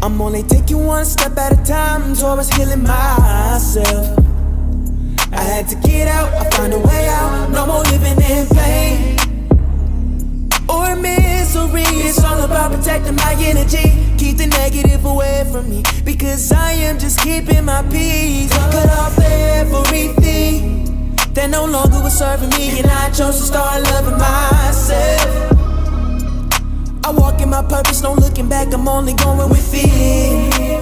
I'm only taking one step at a time towards healing myself. I had to get out, I found a way out. No more living in pain or misery. It's all about protecting my energy. Keep the negative away from me, because I am just keeping my peace. Cut off everything that no longer was serving me, and I chose to start loving myself. I walk in my purpose, no looking back, I'm only going with it.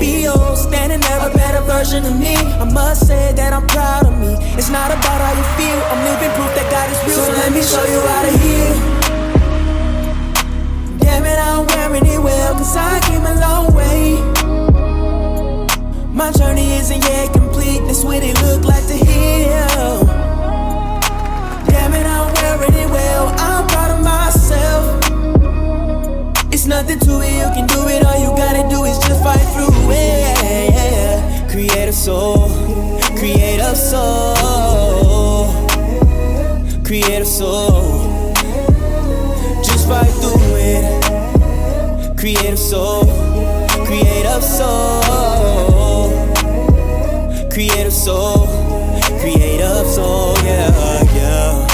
B.O. standing there, a better version of me. I must say that I'm proud of me. It's not about how you feel, I'm living proof that God is real. So let me show you how to heal. Damn it, I'm wearing it well, cause I came a long way. My journey isn't yet complete, that's what it look like to heal. Damn it, I'm wearing it well, I'm proud of myself. It's nothing to it, you can do it, all you gotta do is just fight through it. Creative soul, creative soul, creative soul. Just fight through it. Creative soul, creative soul, creative soul, creative soul, yeah, yeah.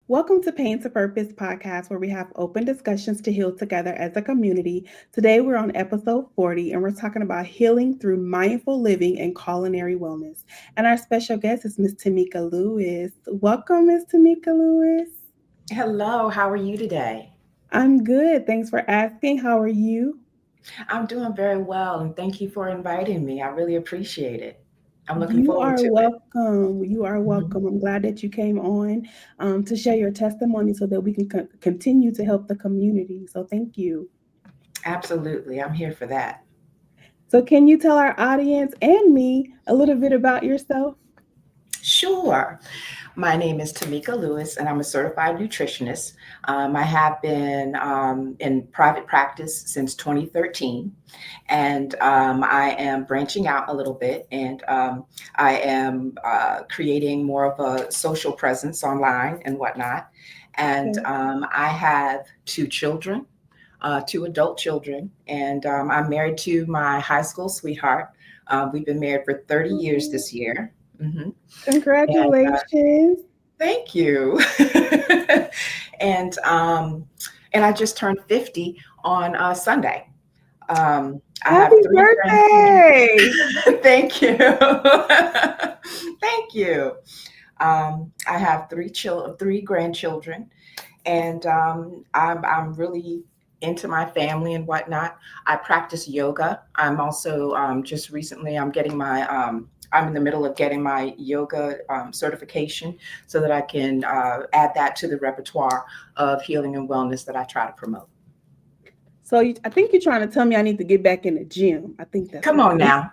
Welcome to Pain to Purpose podcast, where we have open discussions to heal together as a community. Today we're on episode 40, and we're talking about healing through mindful living and culinary wellness. And our special guest is Ms. Tamekia Lewis. Welcome, Ms. Tamekia Lewis. Hello, how are you today? I'm good. Thanks for asking. How are you? I'm doing very well, and thank you for inviting me. I really appreciate it. I'm looking You forward are to it. welcome. You are Mhm. welcome. I'm glad that you came on to share your testimony so that we can continue to help the community. So thank you. Absolutely, I'm here for that. So can you tell our audience and me a little bit about yourself? Sure. My name is Tamekia Lewis, and I'm a certified nutritionist. I have been in private practice since 2013, and I am branching out a little bit, and I am creating more of a social presence online and whatnot. And Okay. I have two children, two adult children, and I'm married to my high school sweetheart. We've been married for 30 years Oh, this year. hmm And congratulations. thank you. and and I just turned 50 on Sunday. I have Happy three grandchildren. birthday. Thank you. Thank you. I have three grandchildren, and I'm really into my family and whatnot. I practice yoga. I'm also just recently I'm in the middle of getting my yoga certification so that I can add that to the repertoire of healing and wellness that I try to promote. So I think you're trying to tell me I need to get back in the gym. I think that's Come what on it is. now.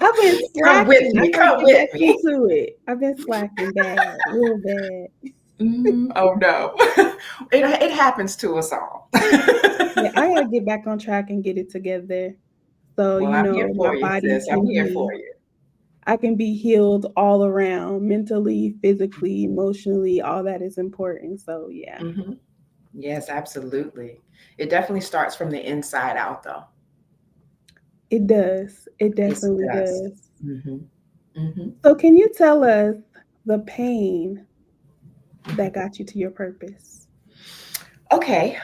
I've been Come with slacking. I me. gotta Come get with back me. into it. I've been slacking bad, real bad. Oh no. It happens to us all. Yeah, I gotta get back on track and get it together. So, Well, I'm here my for you, body sis. I'm can here for be you. I can be healed all around, mentally, physically, emotionally, all that is important. So, yeah, hmm Yes, absolutely. It definitely starts from the inside out, though. it does. It Yes, it definitely does. does. hmm hmm So, can you tell us the pain that got you to your purpose? Okay.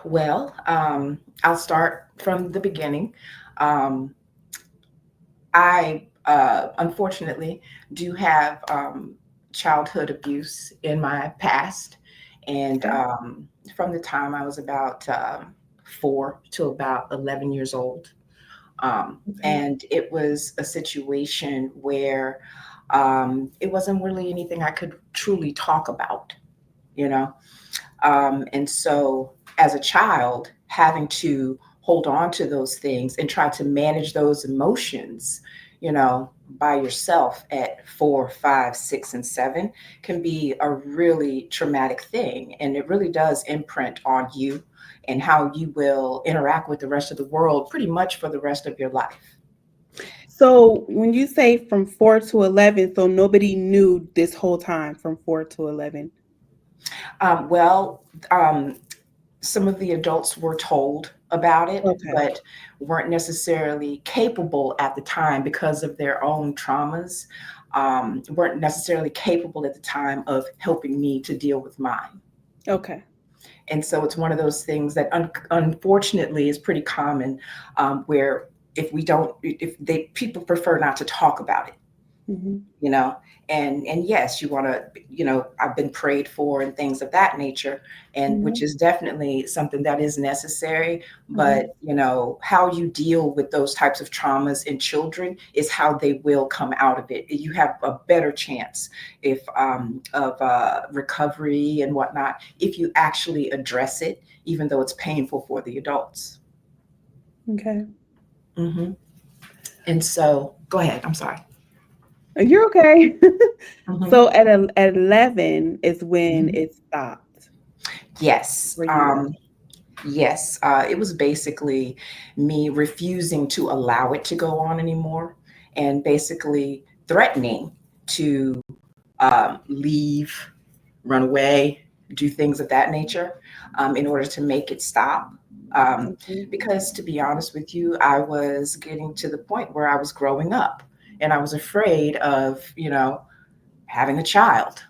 Well, I'll start from the beginning. Um, I unfortunately do have childhood abuse in my past, and Okay. from the time I was about 4 to about 11 years old. Okay. And it was a situation where it wasn't really anything I could truly talk about, you know? And so, as a child, having to hold on to those things and try to manage those emotions, you know, by yourself at 4, 5, 6, and 7 can be a really traumatic thing. And it really does imprint on you and how you will interact with the rest of the world pretty much for the rest of your life. So when you say from 4 to 11, so nobody knew this whole time from 4 to 11. Well, some of the adults were told about it, Okay. but weren't necessarily capable at the time because of their own traumas, weren't necessarily capable at the time of helping me to deal with mine. Okay. And so it's one of those things that unfortunately is pretty common, where if we don't, if they people prefer not to talk about it, Hmm. you know. And yes, you want to, you know, I've been prayed for and things of that nature, and which Hmm. is definitely something that is necessary. Hmm. But you know, how you deal with those types of traumas in children is how they will come out of it. You have a better chance if of recovery and whatnot if you actually address it, even though it's painful for the adults. Okay. Hmm. And so go ahead, I'm sorry. You're okay. Hmm. So at 11 is when Hmm. it stopped Yes. for you. Yes, it was basically me refusing to allow it to go on anymore, and basically threatening to leave, run away, do things of that nature, in order to make it stop. Um, Okay. because to be honest with you, I was getting to the point where I was growing up, and I was afraid of, you know, having a child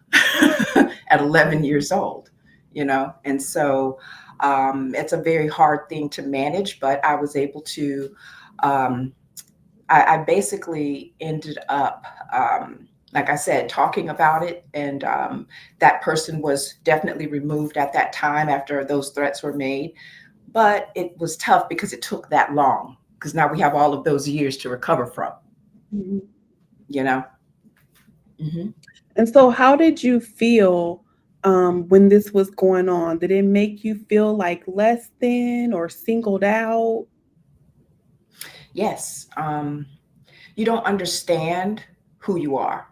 at 11 years old, you know? And so it's a very hard thing to manage, but I was able to, um, I basically ended up, like I said, talking about it. And that person was definitely removed at that time after those threats were made. But it was tough because it took that long, because now we have all of those years to recover from, Mhm. you know? Hmm. And so, how did you feel when this was going on? Did it make you feel like less than or singled out? Yes. You don't understand who you are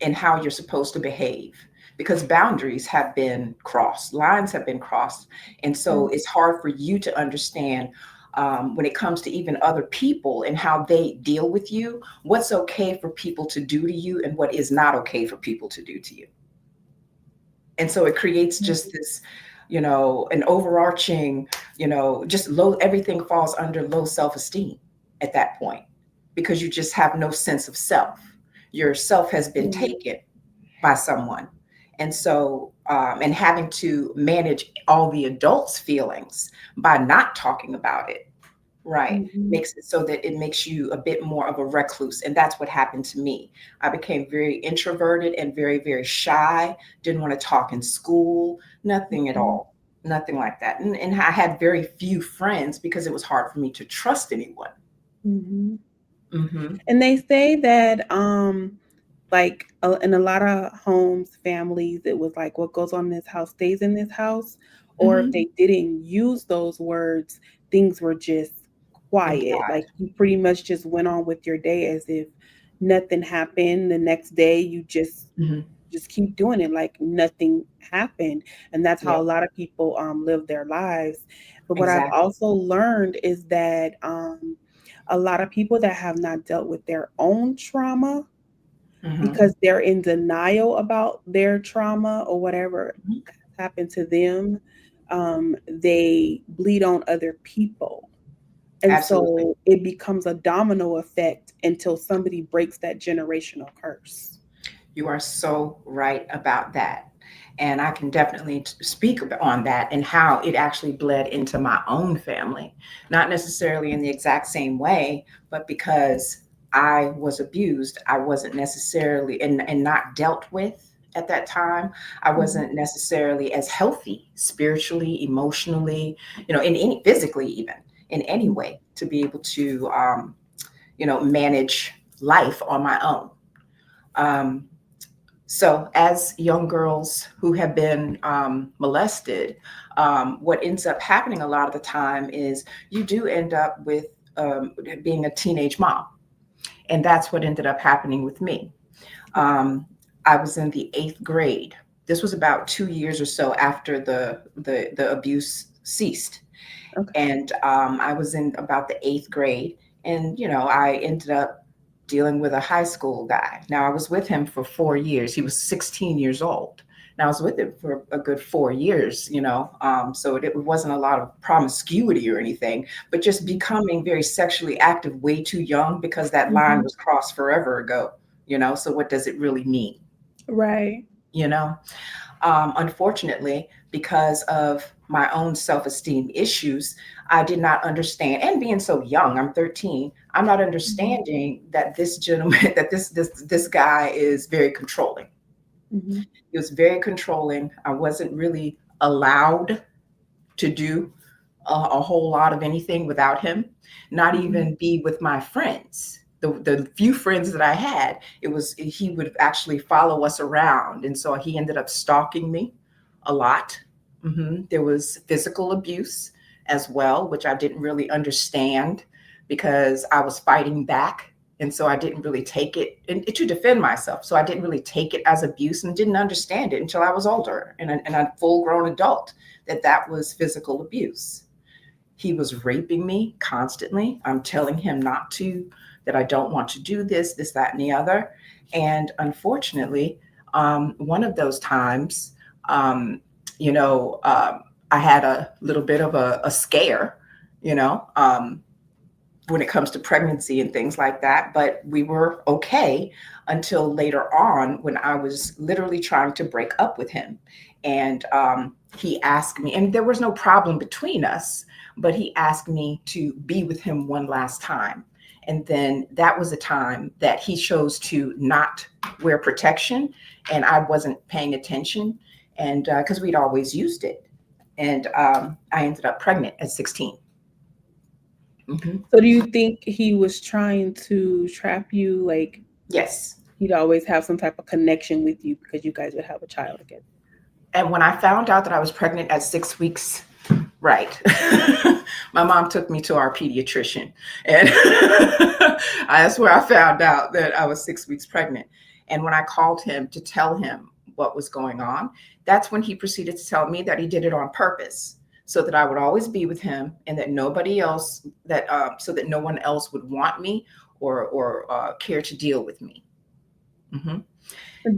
and how you're supposed to behave because boundaries have been crossed, lines have been crossed. And so Mm. it's hard for you to understand, when it comes to even other people and how they deal with you, what's okay for people to do to you and what is not okay for people to do to you. And so it creates just this, you know, an overarching, you know, just low, everything falls under low self-esteem at that point because you just have no sense of self. Your self has been Mhm. taken by someone. And so, and having to manage all the adults' feelings by not talking about it, right, Mhm. makes it so that it makes you a bit more of a recluse. And that's what happened to me. I became very introverted and very, very shy, didn't want to talk in school, nothing at Mhm. all, nothing like that. And I had very few friends because it was hard for me to trust anyone. Mhm. Hmm. And they say that, like, in a lot of homes, families, it was like, what goes on in this house stays in this house. Or if Hmm. they didn't use those words, things were just And quiet. quiet. Like you pretty much just went on with your day as if nothing happened. The next day, you Hmm. just keep doing it like nothing happened. And that's how Yep, a lot of people live their lives. But what I've exactly. also learned is that a lot of people that have not dealt with their own trauma Hmm. because they're in denial about their trauma or whatever Hmm. happened to them, they bleed on other people. And Absolutely. so it becomes a domino effect until somebody breaks that generational curse. You are so right about that. And I can definitely speak on that and how it actually bled into my own family. Not necessarily in the exact same way, but because I was abused, I wasn't necessarily and not dealt with at that time. I Mhm. wasn't necessarily as healthy spiritually, emotionally, in any physically even in any Mhm. way to be able to manage life on my own. Um, so, as young girls who have been molested, what ends up happening a lot of the time is you do end up with being a teenage mom. And that's what ended up happening with me. Um, I was in the eighth grade. This was about 2 years or so after the abuse ceased. Okay. And I was in about the eighth grade. And, I ended up dealing with a high school guy. Now, I was with him for 4 years. He was 16 years old. And I was with him for a good 4 years, so it wasn't a lot of promiscuity or anything, but just becoming very sexually active way too young because that line Mhm. was crossed forever ago, so what does it really mean, Right. you know? Unfortunately, because of my own self esteem issues, I did not understand. And being so young, I'm 13, I'm not Mhm. understanding that this gentleman, that this guy is very controlling. Mhm. He was very controlling. I wasn't really allowed to do a whole lot of anything without him, not Mhm. even be with my friends. The few friends that I had, he would actually follow us around. And so he ended up stalking me a lot. There was physical abuse as well, which I didn't really understand because I was fighting back. And so I didn't really take it to defend myself. So I didn't really take it as abuse and didn't understand it until I was older and a full grown adult that was physical abuse. He was raping me constantly. I'm telling him not to, that I don't want to do this, that, and the other. And unfortunately, one of those times, um, you know, um, I had a little bit of a scare, you know, um, when it comes to pregnancy and things like that. But we were okay until later on when I was literally trying to break up with him. And he asked me, and there was no problem between us, but he asked me to be with him one last time. And then that was a time that he chose to not wear protection, and I wasn't paying attention, and because we'd always used it. And I ended up pregnant at 16. Mhm. So do you think he was trying to trap you? Like Yes. he'd always have some type of connection with you because you guys would have a child together. And when I found out that I was pregnant at 6 weeks, right, my mom took me to our pediatrician. And that's where I found out that I was 6 weeks pregnant. And when I called him to tell him what was going on, that's when he proceeded to tell me that he did it on purpose so that I would always be with him and that nobody else, so that no one else would want me or care to deal with me. Hmm.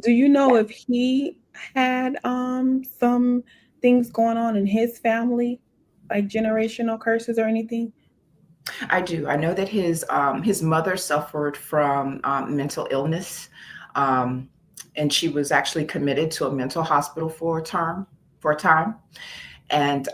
Do you know if he had some things going on in his family, like generational curses or anything? I do. I know that his mother suffered from mental illness, um, and she was actually committed to a mental hospital for a time. And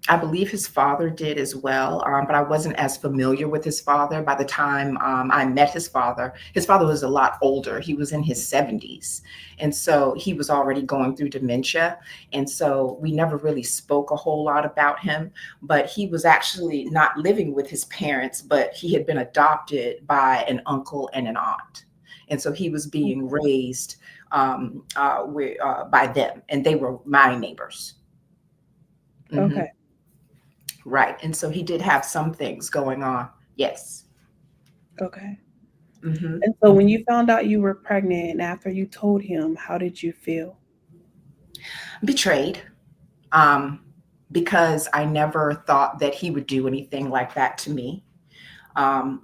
I believe his father did as well, but I wasn't as familiar with his father by the time I met his father. His father was a lot older. He was in his 70s. And so he was already going through dementia. And so we never really spoke a whole lot about him, but he was actually not living with his parents, but he had been adopted by an uncle and an aunt. And so he was being raised by them, and they were my neighbors. Hmm. Okay. Right. And so he did have some things going on. Yes. Okay. Hmm. And so when Hmm. you found out you were pregnant and after you told him, how did you feel? Betrayed. Um, because I never thought that he would do anything like that to me.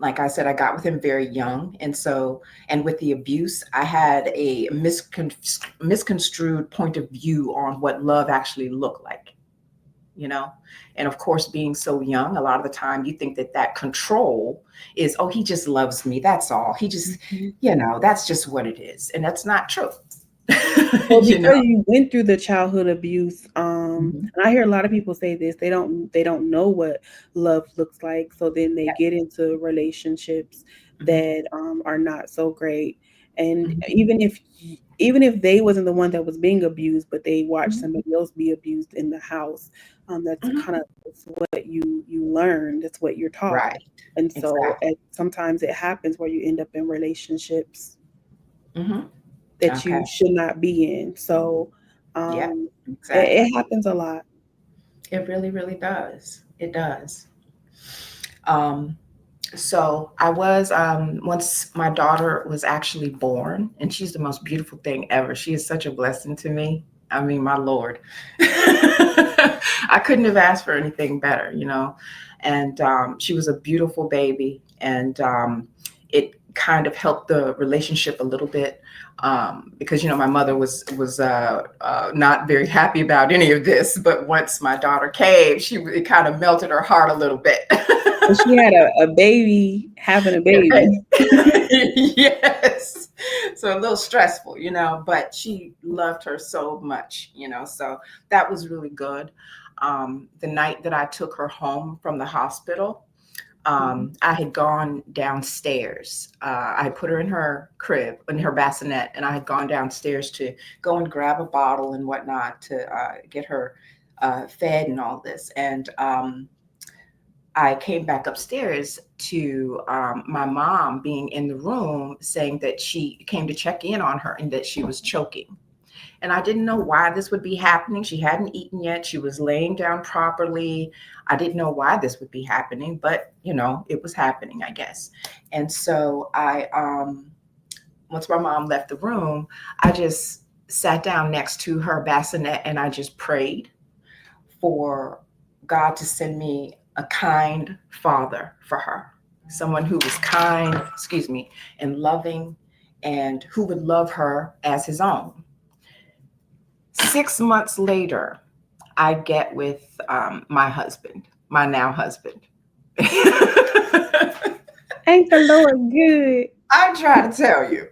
Like I said, I got with him very young. And so, and with the abuse, I had a misconstrued point of view on what love actually looked like, you know? And of course, being so young, a lot of the time you think that that control is, oh, he just loves me. That's all. He just, Mhm. that's just what it is. And that's not true. Well, you know? because you went through the childhood abuse, Mhm. and I hear a lot of people say this, they don't know what love looks like, so then they get into relationships that are not so great. And even if they wasn't the one that was being abused, but they watched Mhm. somebody else be abused in the house, that's Mhm. kind of that's what you learn. That's what you're taught. Right. And so Exactly. sometimes it happens where you end up in relationships Hmm. that Okay. you should not be in. So Yeah. um, Exactly. it happens a lot. It really, really does. It does. Um, so I was once my daughter was actually born, and she's the most beautiful thing ever. She is such a blessing to me. I mean, my Lord, I couldn't have asked for anything better, you know. And she was a beautiful baby, and it kind of helped the relationship a little bit because you know my mother was not very happy about any of this. But once my daughter came, it kind of melted her heart a little bit. And she had a baby having a Yeah, baby. yes. So a little stressful, you know, but she loved her so much, you know, so that was really good. The night that I took her home from the hospital, Mhm. I had gone downstairs. I had put her in her crib, in her bassinet, and I had gone downstairs to go and grab a bottle and whatnot to get her fed and all this. And I came back upstairs to my mom being in the room saying that she came to check in on her and that she was choking. And I didn't know why this would be happening. She hadn't eaten yet. She was laying down properly. I didn't know why this would be happening, but you know, it was happening, I guess. And so once my mom left the room, I just sat down next to her bassinet and I just prayed for God to send me a kind father for her, someone who was kind, excuse me, and loving, and who would love her as his own. 6 months later, I get with my husband, my now husband. Ain't the Lord good? I try to tell you.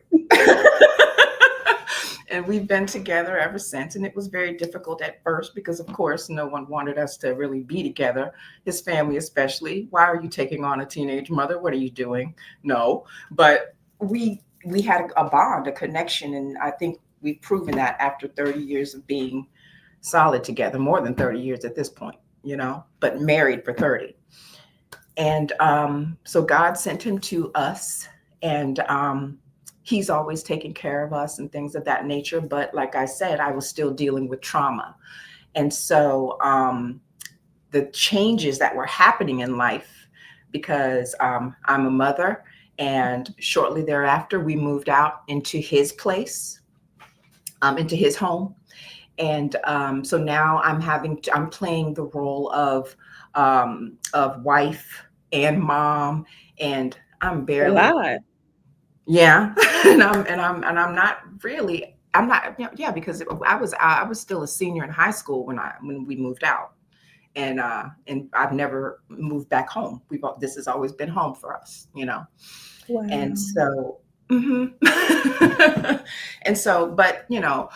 And we've been together ever since. And it was very difficult at first because, of course, no one wanted us to really be together, his family especially. Why are you taking on a teenage mother? What are you doing? No. But we had a bond, a connection. And I think we've proven that after 30 years of being solid together, more than 30 years at this point, you know, but married for 30. And so God sent him to us, and he's always taken care of us and things of that nature. But like I said, I was still dealing with trauma. And so the changes that were happening in life, because I'm a mother, and shortly thereafter, we moved out into his place, into his home. And so now I'm playing the role of wife and mom, and I'm A barely, lot. yeah. And I'm not really, I'm not, yeah, because I was still a senior in high school when we moved out. And I've never moved back home. This has always been home for us, you know. And Wow. so, mhm. And so, but you know,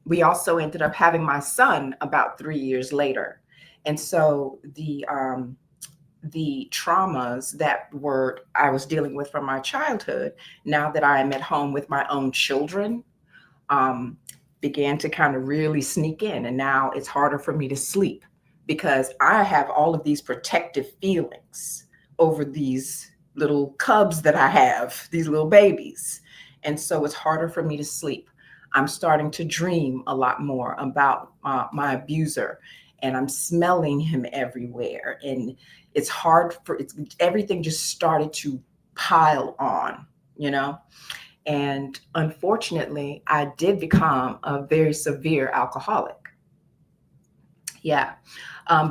we also ended up having my son about 3 years later. And so the traumas that were I was dealing with from my childhood, now that I am at home with my own children, um, began to kind of really sneak in. And now it's harder for me to sleep because I have all of these protective feelings over these little cubs that I have, these little babies. And so it's harder for me to sleep. I'm starting to dream a lot more about my abuser, and I'm smelling him everywhere. And it's hard everything just started to pile on, you know? And unfortunately, I did become a very severe alcoholic. Yeah.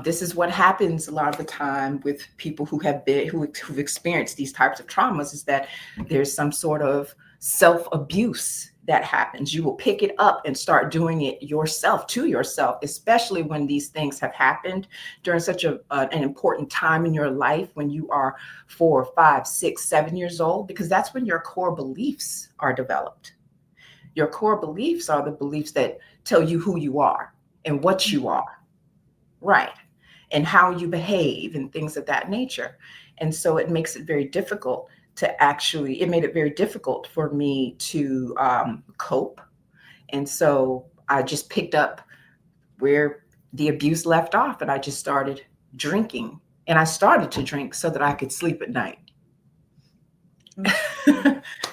This is what happens a lot of the time with people who've experienced these types of traumas, is that there's some sort of self-abuse that happens. You will pick it up and start doing it yourself to yourself, especially when these things have happened during such an important time in your life, when you are 4, 5, 6, 7 years old, because that's when your core beliefs are developed. Your core beliefs are the beliefs that tell you who you are and what you are. Right. And how you behave and things of that nature. And so it makes it very difficult to actually, it made it very difficult for me to cope. And so I just picked up where the abuse left off and I just started drinking. And I started to drink so that I could sleep at night.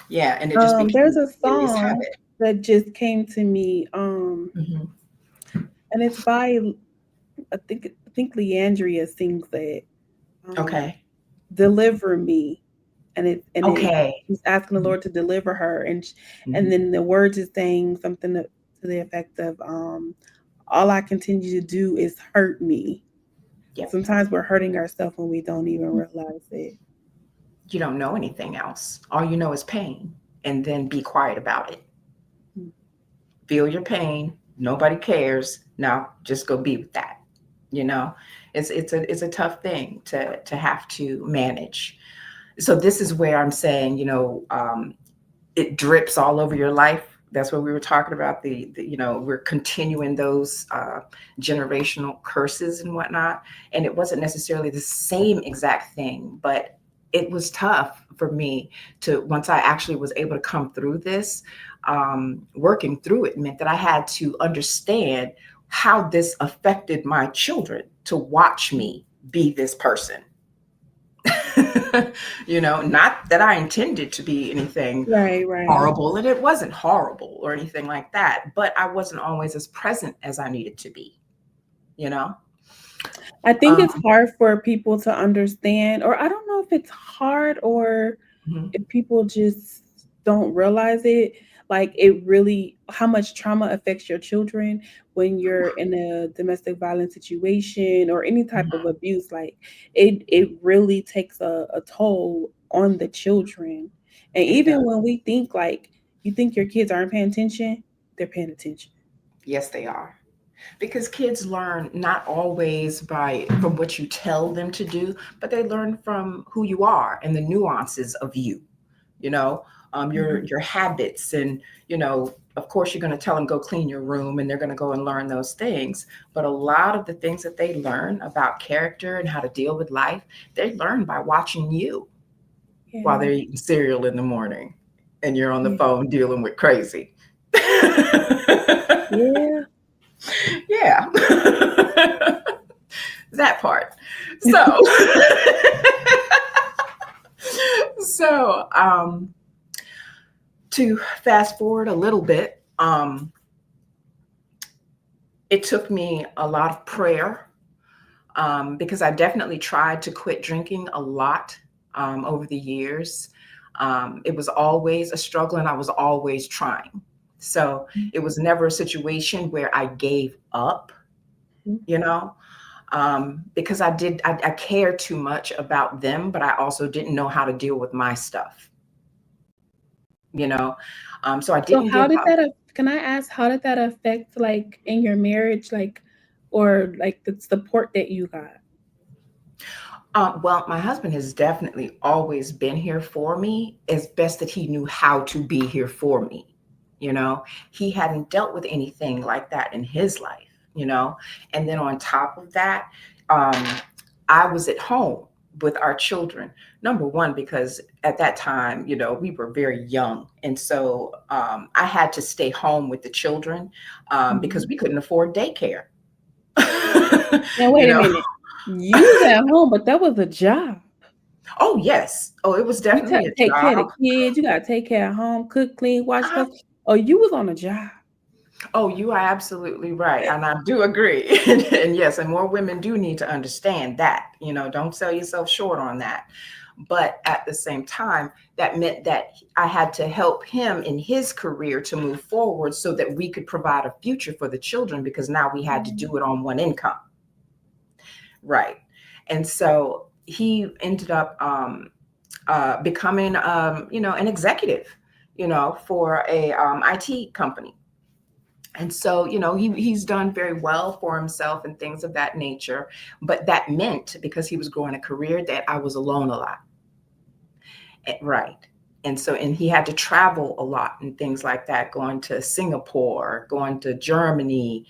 Yeah, and it just became There's a a serious song habit. that just came to me, Mhm. and it's by I think Leandria sings it. Um, Okay. Deliver me, and it Okay. she's asking the Mhm. Lord to deliver her, and Mhm. then the words is saying something to the effect of, all I continue to do is hurt me. Yep. Sometimes we're hurting ourselves when we don't even realize it. You don't know anything else. All you know is pain, and then be quiet about it. Mm. Feel your pain. Nobody cares. Now just go be with that. You know, it's a tough thing to have to manage. So this is where I'm saying, it drips all over your life. That's what we were talking about. We're continuing those generational curses and whatnot. And it wasn't necessarily the same exact thing, but it was tough for me to, once I actually was able to come through this, working through it meant that I had to understand how this affected my children to watch me be this person. Not that I intended to be anything Right, right. horrible, and it wasn't horrible or anything like that, but I wasn't always as present as I needed to be, you know? I think it's Um, hard for people to understand, or I don't know if it's hard or mhm. if people just don't realize it, like it really how much trauma affects your children when you're in a domestic violence situation or any type of Mhm. abuse. Like it really takes a toll on the children. And It does. even when we think like you think your kids aren't paying attention, they're paying attention. Yes, they are. Because kids learn not always by from what you tell them to do, but they learn from who you are and the nuances of you. you know, your Mhm. your habits, and of course, you're going to tell them go clean your room, and they're going to go and learn those things. But a lot of the things that they learn about character and how to deal with life, they learn by watching you while Yeah. they're eating cereal in the morning, and you're on the Yeah. phone dealing with crazy. Yeah. Yeah. That part. So, so to fast forward a little bit, it took me a lot of prayer, because I definitely tried to quit drinking a lot over the years. It was always a struggle, and I was always trying. So it was never a situation where I gave up, Mhm. you know, because I cared too much about them, but I also didn't know how to deal with my stuff, you know. So I So didn't how give did up. that can I ask how did that affect like in your marriage, like or like the support that you got? Well, my husband has definitely always been here for me as best that he knew how to be here for me. You know, he hadn't dealt with anything like that in his life. And then on top of that, um, I was at home with our children. Number one, because at that time, we were very young. And so I had to stay home with the children because Mhm. we couldn't afford daycare. Now you wait a know, minute. You was at home, but that was a job. Oh, yes. Oh, it was You definitely a take care of the job. kids, you gotta take care of home, cook, clean, wash Uh, clothes. Oh, you was on a job. oh, you are absolutely right. And I do agree. And yes, and more women do need to understand that. Don't sell yourself short on that. But at the same time, that meant that I had to help him in his career to move forward so that we could provide a future for the children, because now we had to Mhm. do it on one income. Right. And so he ended up becoming, an executive, for a IT company. And so, he's done very well for himself and things of that nature. But that meant, because he was growing a career, that I was alone a lot. Right. And he had to travel a lot and things like that, going to Singapore, going to Germany,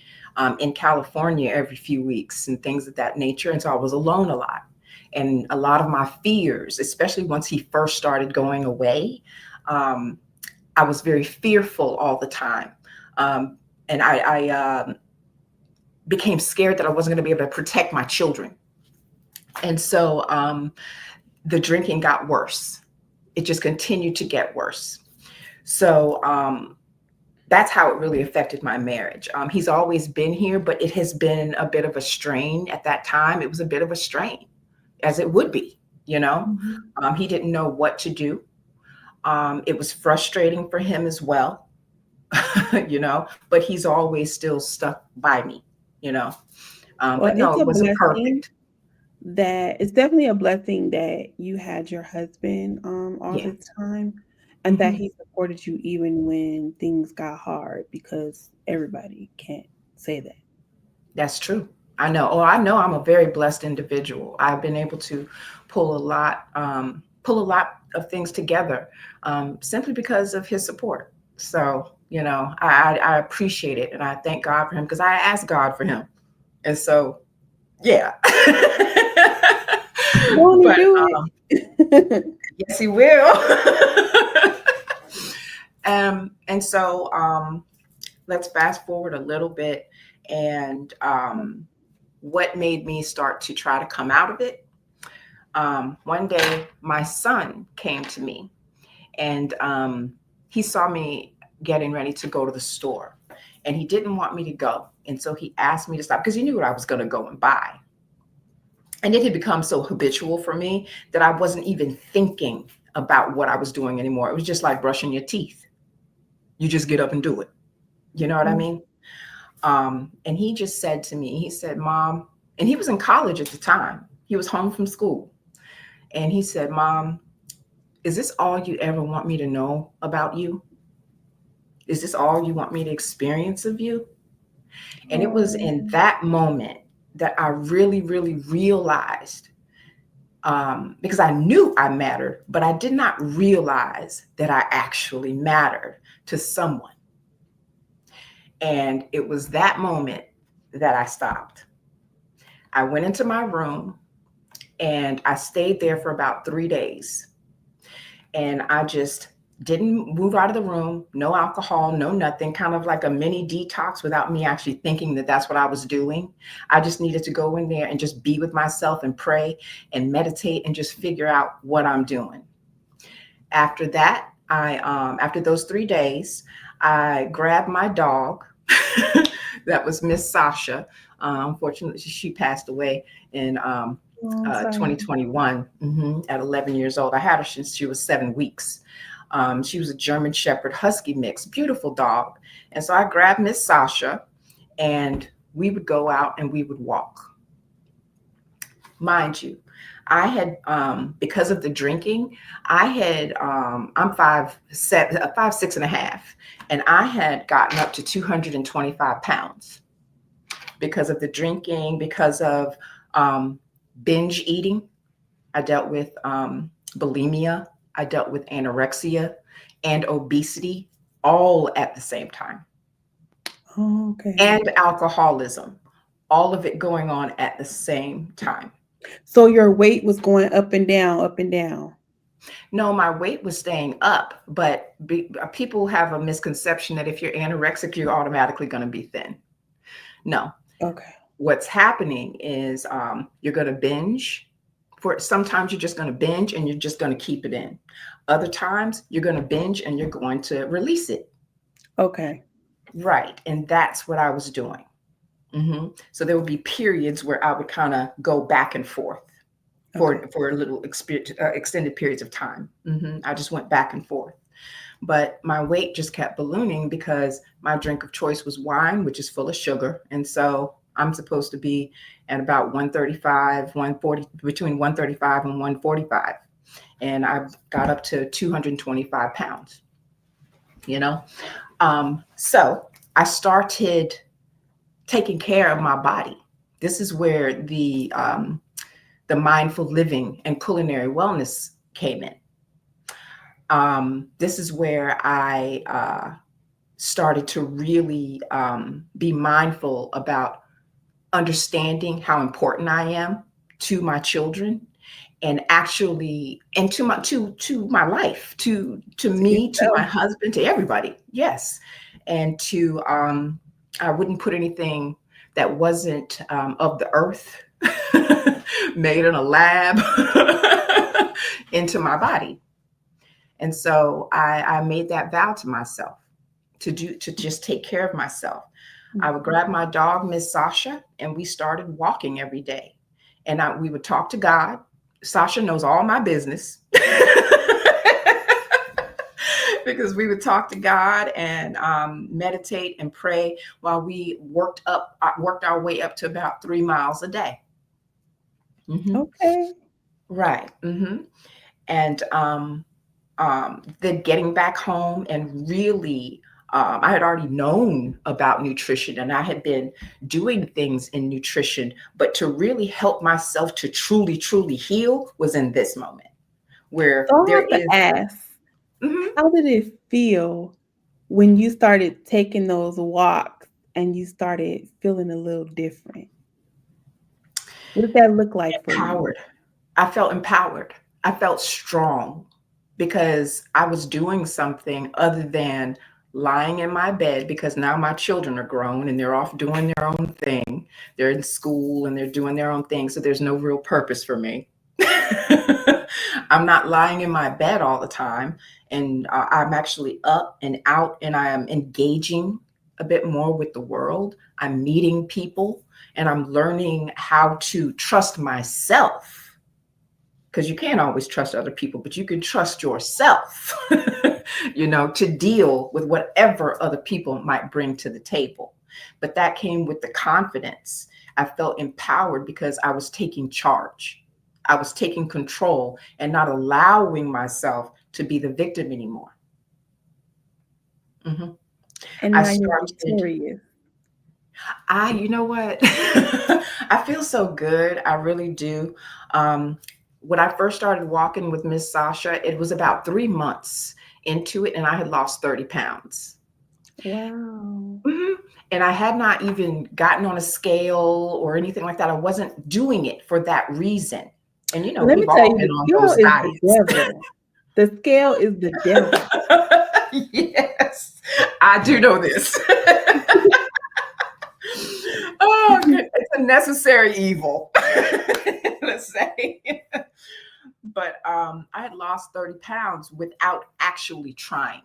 in California every few weeks and things of that nature. And so I was alone a lot. And a lot of my fears, especially once he first started going away, um, I was very fearful all the time. And I became scared that I wasn't going to be able to protect my children. And so the drinking got worse. It just continued to get worse. So that's how it really affected my marriage. He's always been here, but it has been a bit of a strain at that time. It was a bit of a strain, as it would be, you know. He didn't know what to do. It was frustrating for him as well, you know, but he's always still stuck by me, you know. Well, But no, it's it a wasn't blessing perfect. that it's definitely a blessing that you had your husband all Yeah. this time, and that Hmm. he supported you even when things got hard, because everybody can't say that. That's true. I know. Oh, I know I'm a very blessed individual. I've been able to pull a lot of things together simply because of his support. So, you know, I appreciate it and I thank God for him because I asked God for him. And so, yeah. Won't he But do it? yes, he will. And so let's fast forward a little bit and what made me start to try to come out of it. One day, my son came to me and he saw me getting ready to go to the store and he didn't want me to go. And so he asked me to stop because he knew what I was going to go and buy. And it had become so habitual for me that I wasn't even thinking about what I was doing anymore. It was just like brushing your teeth. You just get up and do it. You know what I mean? And he just said to me, he said, Mom, and he was in college at the time. He was home from school. And he said, Mom, is this all you ever want me to know about you? Is this all you want me to experience of you? And it was Oh, in that moment that I really, really realized, because I knew I mattered, but I did not realize that I actually mattered to someone. And it was that moment that I stopped. I went into my room and I stayed there for about 3 days. And I just didn't move out of the room, no alcohol, no nothing, kind of like a mini detox without me actually thinking that that's what I was doing. I just needed to go in there and just be with myself and pray and meditate and just figure out what I'm doing. After that, after those 3 days, I grabbed my dog. That was Miss Sasha. Unfortunately, she passed away in I'm sorry. 2021 at 11 years old. I had her since she was 7 weeks. She was a German Shepherd Husky mix, beautiful dog. And so I grabbed Miss Sasha and we would go out and we would walk. Mind you, I had because of the drinking, I had I'm 5'7", 5'6.5", and I had gotten up to 225 pounds because of the drinking, because of binge eating. I dealt with bulimia. I dealt with anorexia and obesity all at the same time, Oh, okay. and alcoholism, all of it going on at the same time. So your weight was going up and down, up and down. No, my weight was staying up, but people have a misconception that if you're anorexic, you're automatically going to be thin. No, Okay. what's happening is you're going to binge. For sometimes you're just going to binge and you're just going to keep it in. Other times you're going to binge and you're going to release it. Okay. Right, and that's what I was doing. So there would be periods where I would kind of go back and forth Okay. for a little extended periods of time. I just went back and forth. But my weight just kept ballooning because my drink of choice was wine, which is full of sugar. And so I'm supposed to be at about 135, 140, between 135 and 145. And I got up to 225 pounds, you know? So I started taking care of my body. This is where the mindful living and culinary wellness came in. This is where I started to really be mindful about understanding how important I am to my children and actually, and to my life, to me, to my yourself. husband, to everybody. Yes. And to I wouldn't put anything that wasn't of the earth, made in a lab, into my body. And so I made that vow to myself to just take care of myself. I would grab my dog, Miss Sasha, and we started walking every day. And we would talk to God. Sasha knows all my business. Because we would talk to God and meditate and pray while we worked our way up to about 3 miles a day. Okay. Right. And then getting back home and really, I had already known about nutrition and I had been doing things in nutrition, but to really help myself to truly, truly heal was in this moment where So I there have to is. ask, Mhm. how did it feel when you started taking those walks and you started feeling a little different? What did that look like for you? Empowered. I felt empowered. I felt strong because I was doing something other than lying in my bed, because now my children are grown and they're off doing their own thing. They're in school and they're doing their own thing. So there's no real purpose for me. I'm not lying in my bed all the time. And I'm actually up and out and I am engaging a bit more with the world. I'm meeting people and I'm learning how to trust myself, because you can't always trust other people, but you can trust yourself, to deal with whatever other people might bring to the table. But that came with the confidence. I felt empowered because I was taking charge. I was taking control and not allowing myself to be the victim anymore. Mhm. And I now you're started victorious. you know what? I feel so good. I really do. Um, when I first started walking with Miss Sasha, it was about 3 months into it, and I had lost 30 pounds. Wow. Mhm. And I had not even gotten on a scale or anything like that. I wasn't doing it for that reason. And, Let me we've tell all you, been the on scale those is the diets. devil. The scale is the devil. Yes, I do know this. Oh, good. It's a necessary evil, let's say. But I had lost 30 pounds without actually trying,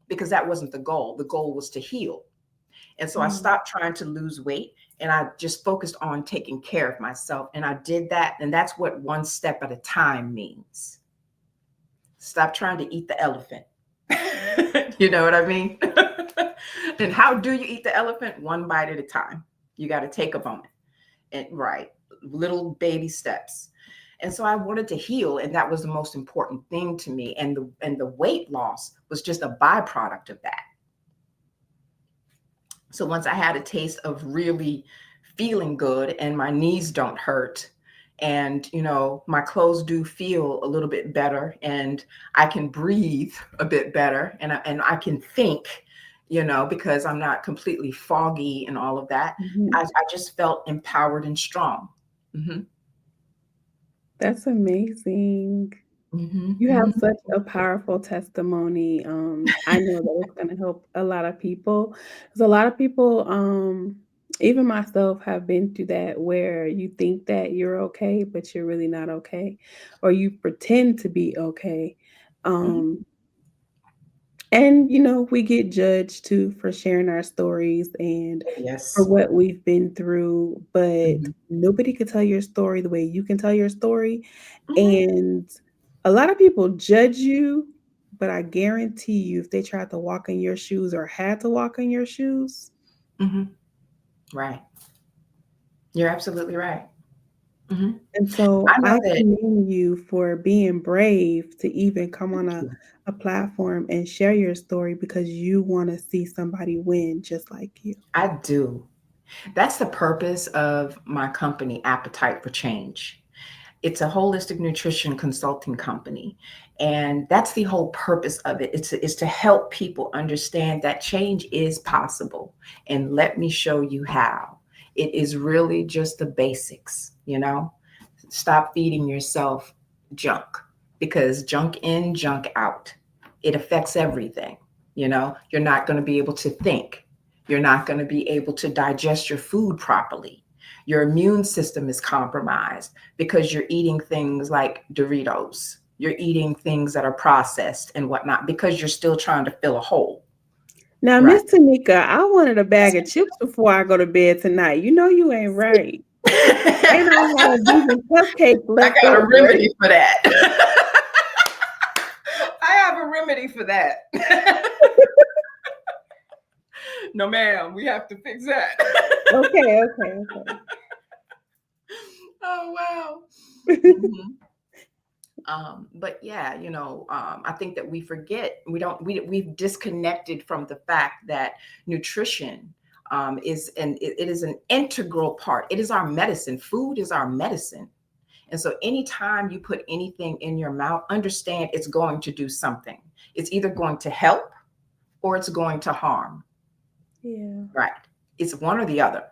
because that wasn't the goal. The goal was to heal. And so I Mm. stopped trying to lose weight and I just focused on taking care of myself. And I did that. And that's what one step at a time means. Stop trying to eat the elephant. You know what I mean? And how do you eat the elephant? One bite at a time. You got to take a moment and right, little baby steps. And so I wanted to heal, and that was the most important thing to me. And the weight loss was just a byproduct of that. So once I had a taste of really feeling good and my knees don't hurt, and my clothes do feel a little bit better, and I can breathe a bit better, and I can think, because I'm not completely foggy and all of that. Mhm. I just felt empowered and strong. Hmm. That's amazing. Hmm. You have Hmm. such a powerful testimony. I know that it's going to help a lot of people. Because a lot of people, even myself, have been through that where you think that you're okay, but you're really not okay, or you pretend to be okay. Hmm. Um, and we get judged too for sharing our stories and for Yes. what we've been through, but Hmm. nobody could tell your story the way you can tell your story. Hmm. And a lot of people judge you, but I guarantee you, if they tried to walk in your shoes or had to walk in your shoes, Hmm. Right. You're absolutely right. Hmm. and so I know I that. commend you for being brave to even come on Thank a, you. a platform and share your story because you want to see somebody win just like you. I do. That's the purpose of my company, Appetite for Change. It's a holistic nutrition consulting company. And that's the whole purpose of it. It's to help people understand that change is possible. And let me show you how. It is really just the basics. Stop feeding yourself junk, because junk in, junk out. It affects everything. You're not going to be able to think. You're not going to be able to digest your food properly. Your immune system is compromised because you're eating things like Doritos. You're eating things that are processed and whatnot because you're still trying to fill a hole. Now, Right. Miss Tamekia, I wanted a bag of chips before I go to bed tonight. You know you ain't right. And I had a vegan cupcake I left got a over. remedy for that. I have a remedy for that. No, ma'am, we have to fix that. Okay. Oh, wow. Mhm. But yeah, I think that we forget, we've disconnected from the fact that nutrition it is an integral part. It is our medicine. Food is our medicine. And so anytime you put anything in your mouth, understand it's going to do something. It's either going to help or it's going to harm. Yeah. Right. It's one or the other.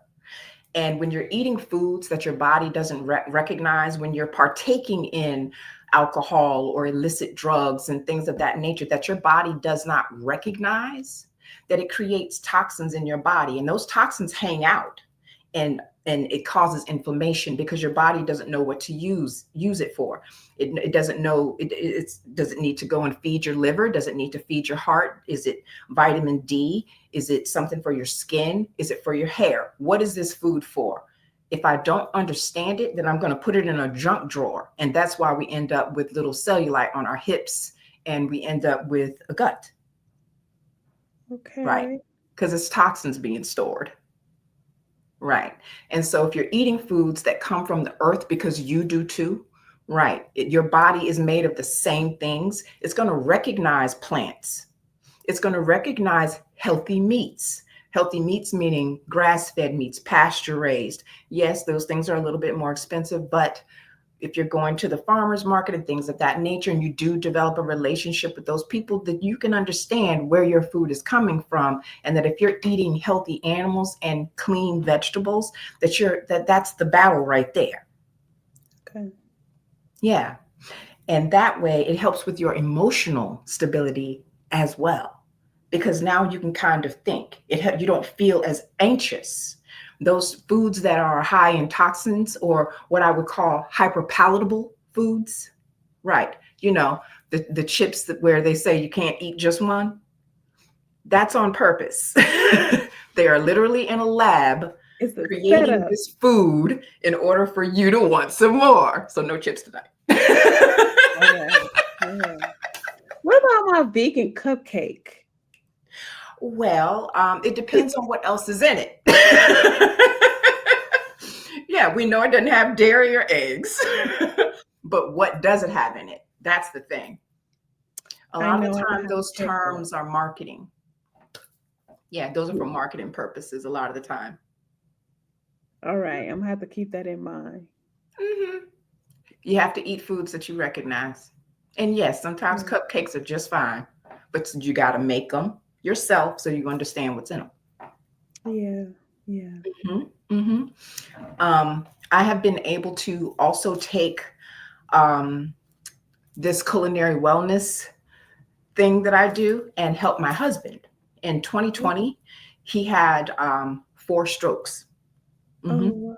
And when you're eating foods that your body doesn't recognize, when you're partaking in alcohol or illicit drugs and things of that nature that your body does not recognize, that it creates toxins in your body. And those toxins hang out and it causes inflammation because your body doesn't know what to use it for. It doesn't know, does it need to go and feed your liver? Does it need to feed your heart? Is it vitamin D? Is it something for your skin? Is it for your hair? What is this food for? If I don't understand it, then I'm going to put it in a junk drawer. And that's why we end up with little cellulite on our hips and we end up with a gut. Okay. Right. Because it's toxins being stored. Right. And so if you're eating foods that come from the earth, because you do too, right, your body is made of the same things. It's going to recognize plants. It's going to recognize healthy meats. Healthy meats meaning grass-fed meats, pasture-raised. Yes, those things are a little bit more expensive, but if you're going to the farmer's market and things of that nature, and you do develop a relationship with those people, that you can understand where your food is coming from, and that if you're eating healthy animals and clean vegetables, that's the battle right there. Okay. Yeah. And that way it helps with your emotional stability as well, because now you can kind of think. You don't feel as anxious. Those foods that are high in toxins, or what I would call hyperpalatable foods, right? The chips where they say you can't eat just one, that's on purpose. They are literally in a lab It's a creating setup. this food in order for you to want some more. So no chips tonight. All right. What about my vegan cupcake? Well, it depends on what else is in it. Yeah, we know it doesn't have dairy or eggs, but what does it have in it? That's the thing. A lot of the time, those terms are marketing. Yeah, those are for marketing purposes a lot of the time. All right, I'm gonna have to keep that in mind. Mm-hmm. You have to eat foods that you recognize. And yes, sometimes cupcakes are just fine, but you got to make them yourself so you understand what's in them. Yeah. Mm-hmm. Mm-hmm. I have been able to also take this culinary wellness thing that I do and help my husband. In 2020, he had 4 strokes. Mm-hmm.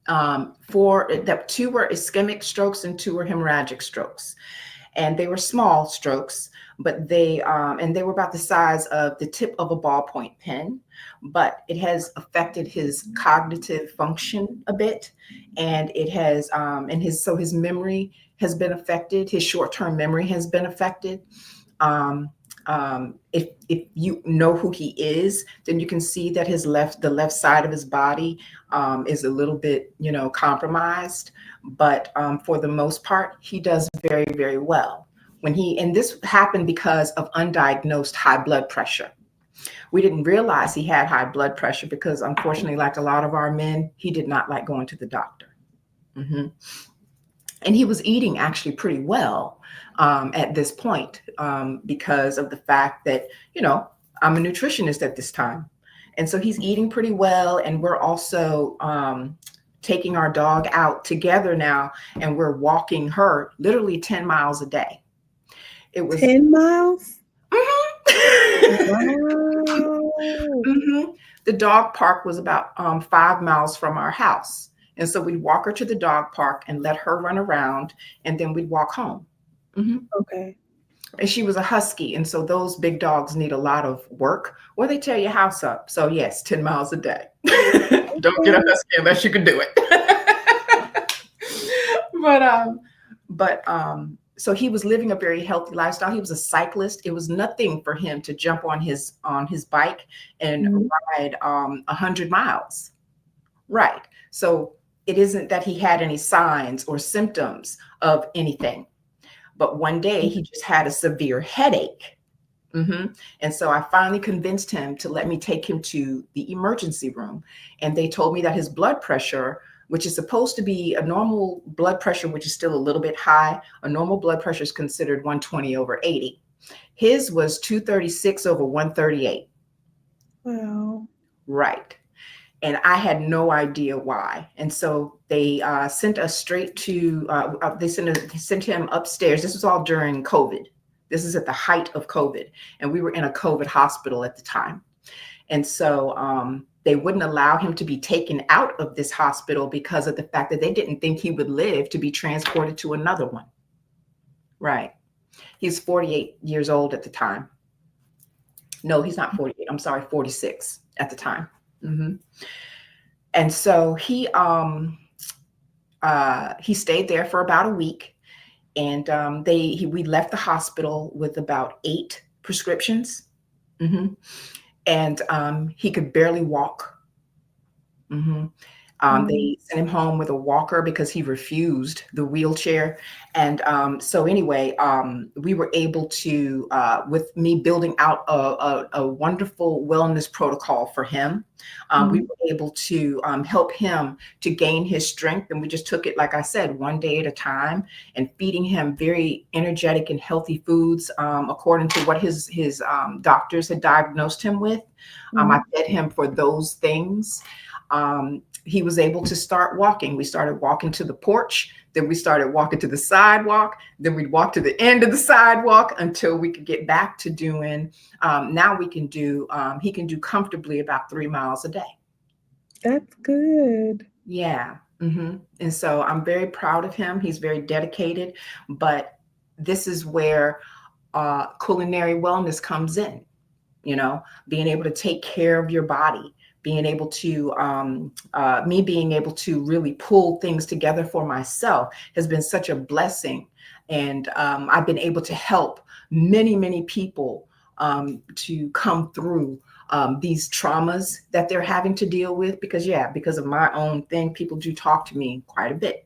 Oh, wow. 2 were ischemic strokes and 2 were hemorrhagic strokes. And they were small strokes, but they were about the size of the tip of a ballpoint pen. But it has affected his cognitive function a bit, and it has his memory has been affected. His short-term memory has been affected. If you know who he is, then you can see that the left side of his body is a little bit, compromised. But for the most part, he does very, very well. And this happened because of undiagnosed high blood pressure. We didn't realize he had high blood pressure because, unfortunately, like a lot of our men, he did not like going to the doctor. Mm-hmm. And he was eating actually pretty well at this point because of the fact that, I'm a nutritionist at this time. And so he's eating pretty well. And we're also taking our dog out together now, and we're walking her literally 10 miles a day. It was 10 miles? Mhm. Wow. Mhm. The dog park was about 5 miles from our house. And so we'd walk her to the dog park and let her run around, and then we'd walk home. Mhm. Okay. And she was a husky. And so those big dogs need a lot of work or they tear your house up. So, yes, 10 miles a day. Don't get a Okay. husky unless you can do it. but, so he was living a very healthy lifestyle. He was a cyclist. It was nothing for him to jump on his bike and Mhm. ride 100 miles. Right. So it isn't that he had any signs or symptoms of anything. But one day he just had a severe headache. And so I finally convinced him to let me take him to the emergency room. And they told me that his blood pressure, which is supposed to be a normal blood pressure, which is still a little bit high, a normal blood pressure is considered 120 over 80. His was 236 over 138. Wow. Right. And I had no idea why. And so they sent us straight to, sent him upstairs. This was all during COVID. This is at the height of COVID. And we were in a COVID hospital at the time. And so they wouldn't allow him to be taken out of this hospital because of the fact that they didn't think he would live to be transported to another one. Right. He's 48 years old at the time. No, he's not 48. I'm sorry, 46 at the time. Mm-hmm. And so he stayed there for about a week, and we left the hospital with about 8 prescriptions, hmm and he could barely walk. hmm Mm. They sent him home with a walker because he refused the wheelchair. And so anyway, we were able to, with me building out a wonderful wellness protocol for him, we Mhm. were able to help him to gain his strength. And we just took it, like I said, one day at a time, and feeding him very energetic and healthy foods according to what his doctors had diagnosed him with. I Mhm. fed him for those things. He was able to start walking. We started walking to the porch, then we started walking to the sidewalk, then we'd walk to the end of the sidewalk until we could get back to doing, now he can do comfortably about 3 miles a day. That's good. Yeah. And so I'm very proud of him. He's very dedicated, but this is where culinary wellness comes in, being able to take care of your body, being able to, me being able to really pull things together for myself has been such a blessing. And I've been able to help many, many people to come through these traumas that they're having to deal with. Because of my own thing, people do talk to me quite a bit.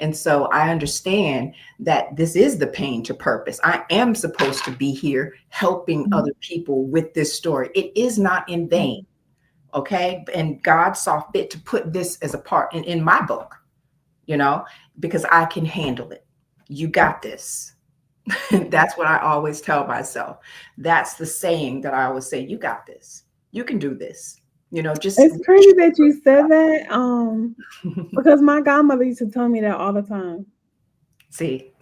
And so I understand that this is the pain to purpose. I am supposed to be here helping Mhm. other people with this story. It is not in vain. Okay. And God saw fit to put this as a part in my book, because I can handle it. You got this. That's what I always tell myself. That's the saying that I always say, you got this. You can do this. Just It's crazy that you said that, because my godmother used to tell me that all the time. see.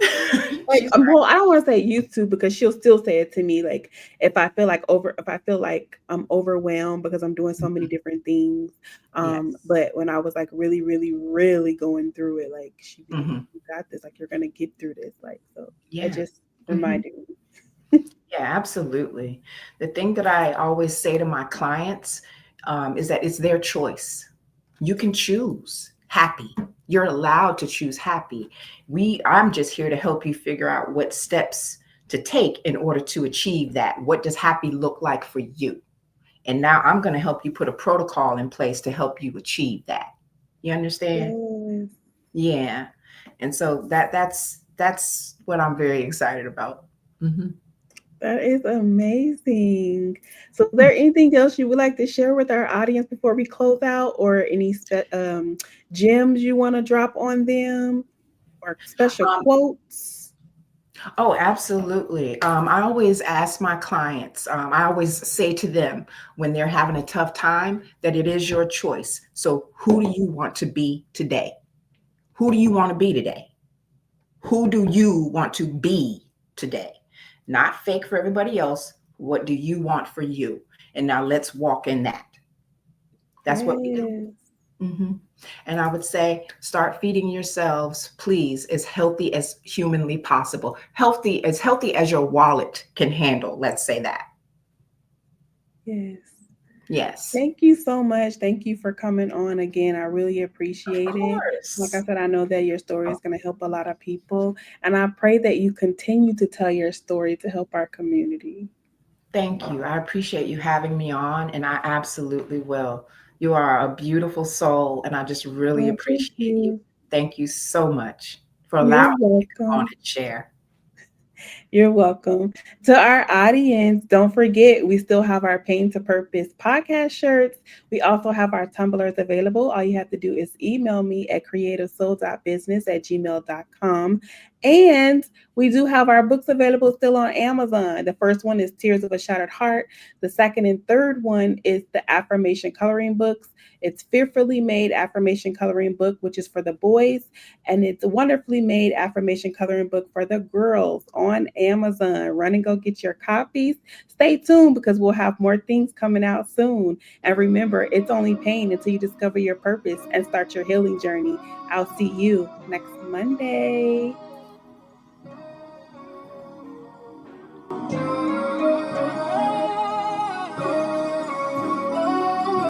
Like, She's well, I don't wanna say used to because she'll still say it to me, like, if I feel like I'm overwhelmed because I'm doing so many right. different things, Yes. but when I was, like, really, really, really going through it, like, she'd be like, hmm "You got this, like, you're gonna get through this," like, so it Yeah. just hmm reminded me. Yeah, absolutely. The thing that I always say to my clients is that it's their choice. You can choose happy. You're allowed to choose happy. I'm just here to help you figure out what steps to take in order to achieve that. What does happy look like for you? And now I'm going to help you put a protocol in place to help you achieve that. You understand? Yes. Yeah. And so that's what I'm very excited about. hmm That is amazing. So, is there anything else you would like to share with our audience before we close out, or any gems you want to drop on them, or special Um, quotes? Oh, absolutely. I always ask my clients, I always say to them when they're having a tough time that it is your choice. So, who do you want to be today? Who do you want to be today? Who do you want to be today? Not fake for everybody else. What do you want for you? And now let's walk in that. That's what we do. Yes. Mhm. And I would say start feeding yourselves, please, as healthy as humanly possible. Healthy as your wallet can handle. Let's say that. Yes. Yes. Thank you so much. Thank you for coming on again. I really Of appreciate it. Like I course. said, I know that your story is going to help a lot of people. And I pray that you continue to tell your story to help our community. Thank you. I appreciate you having me on, and I absolutely will. You are a beautiful soul, and I just really Oh, thank appreciate you. you. Thank you so much for You're allowing me to come on welcome. and share. You're welcome. To our audience, don't forget we still have our Pain to Purpose podcast shirts. We also have our tumblers available. All you have to do is email me at creativesoul.business@gmail.com. And we do have our books available still on Amazon. The first one is Tears of a Shattered Heart. The second and third one is the affirmation coloring books. It's Fearfully Made Affirmation Coloring Book, which is for the boys, and it's a wonderfully made affirmation coloring book for the girls on Amazon. Run and go get your copies. Stay tuned because we'll have more things coming out soon. And remember, it's only pain until you discover your purpose and start your healing journey. I'll see you next Monday.